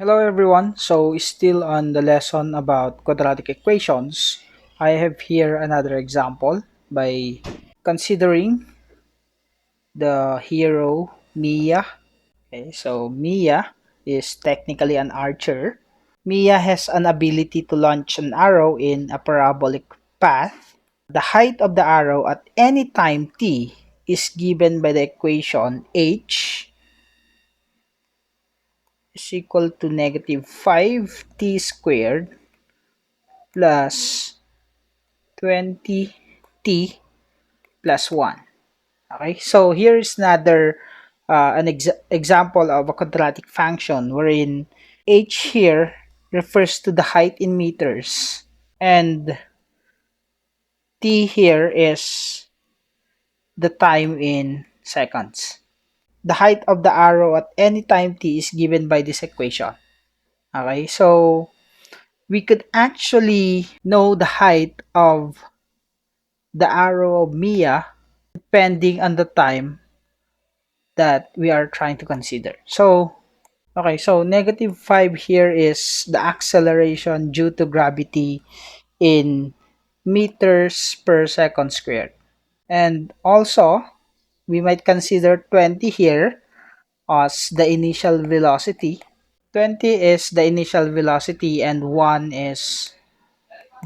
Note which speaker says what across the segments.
Speaker 1: Hello everyone, so still on the lesson about quadratic equations, I have here another example by considering the hero Mia. Okay, so Mia is technically an archer. Mia has an ability to launch an arrow in a parabolic path. The height of the arrow at any time t is given by the equation h is equal to negative 5t squared plus 20t plus 1. Okay, so here is another example of a quadratic function wherein h here refers to the height in meters and t here is the time in seconds. The height of the arrow at any time t is given by this equation. Okay, so we could actually know the height of the arrow of Mia depending on the time that we are trying to consider. So, okay, so negative 5 here is the acceleration due to gravity in meters per second squared. And also, we might consider 20 here as the initial velocity. 20 is the initial velocity and 1 is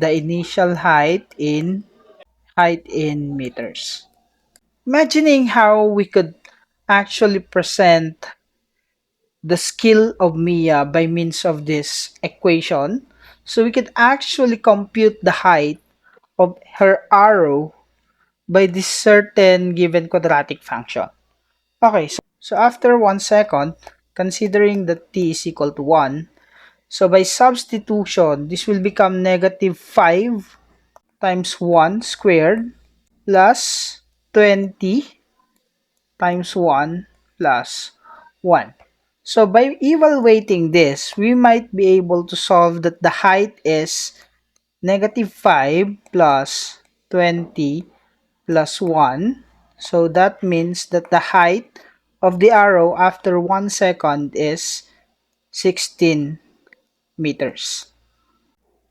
Speaker 1: the initial height in meters. Imagining how we could actually present the skill of Mia by means of this equation, so we could actually compute the height of her arrow by this certain given quadratic function. Okay, so after 1 second, considering that t is equal to 1, so by substitution, this will become negative 5 times 1 squared plus 20 times 1 plus 1. So by evaluating this, we might be able to solve that the height is negative 5 plus 20 plus 1. So that means that the height of the arrow after 1 second is 16 meters.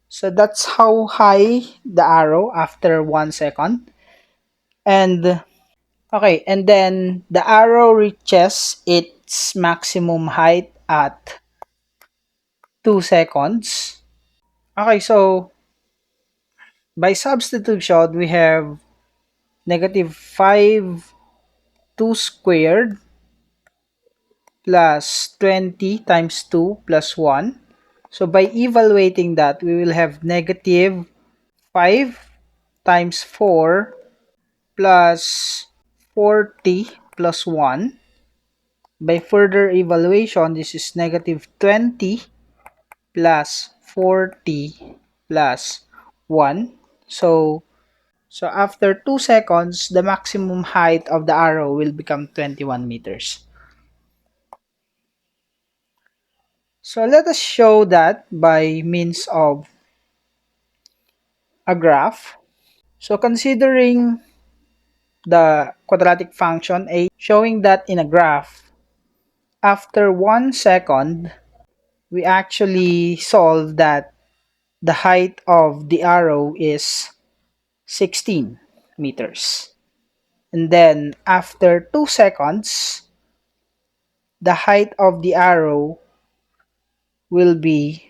Speaker 1: So that's how high the arrow after 1 second. And okay, and then the arrow reaches its maximum height at 2 seconds. Okay, so by substitution, we have negative 5 2 squared plus 20 times 2 plus 1. So by evaluating that, we will have negative 5 times 4 plus 40 plus 1. By further evaluation, this is negative 20 plus 40 plus 1. So after 2 seconds, the maximum height of the arrow will become 21 meters. So let us show that by means of a graph. So considering the quadratic function a, showing that in a graph, after 1 second, we actually solve that the height of the arrow is 16 meters. And then after 2 seconds, the height of the arrow will be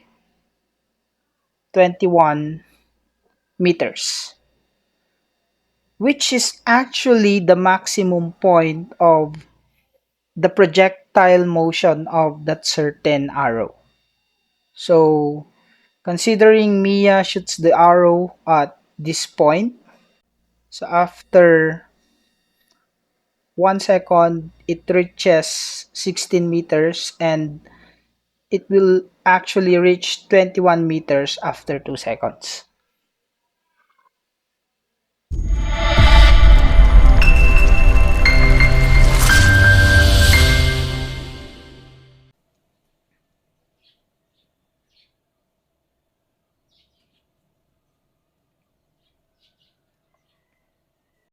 Speaker 1: 21 meters, which is actually the maximum point of the projectile motion of that certain arrow. So, considering Mia shoots the arrow at this point, so after 1 second, it reaches 16 meters and it will actually reach 21 meters after 2 seconds.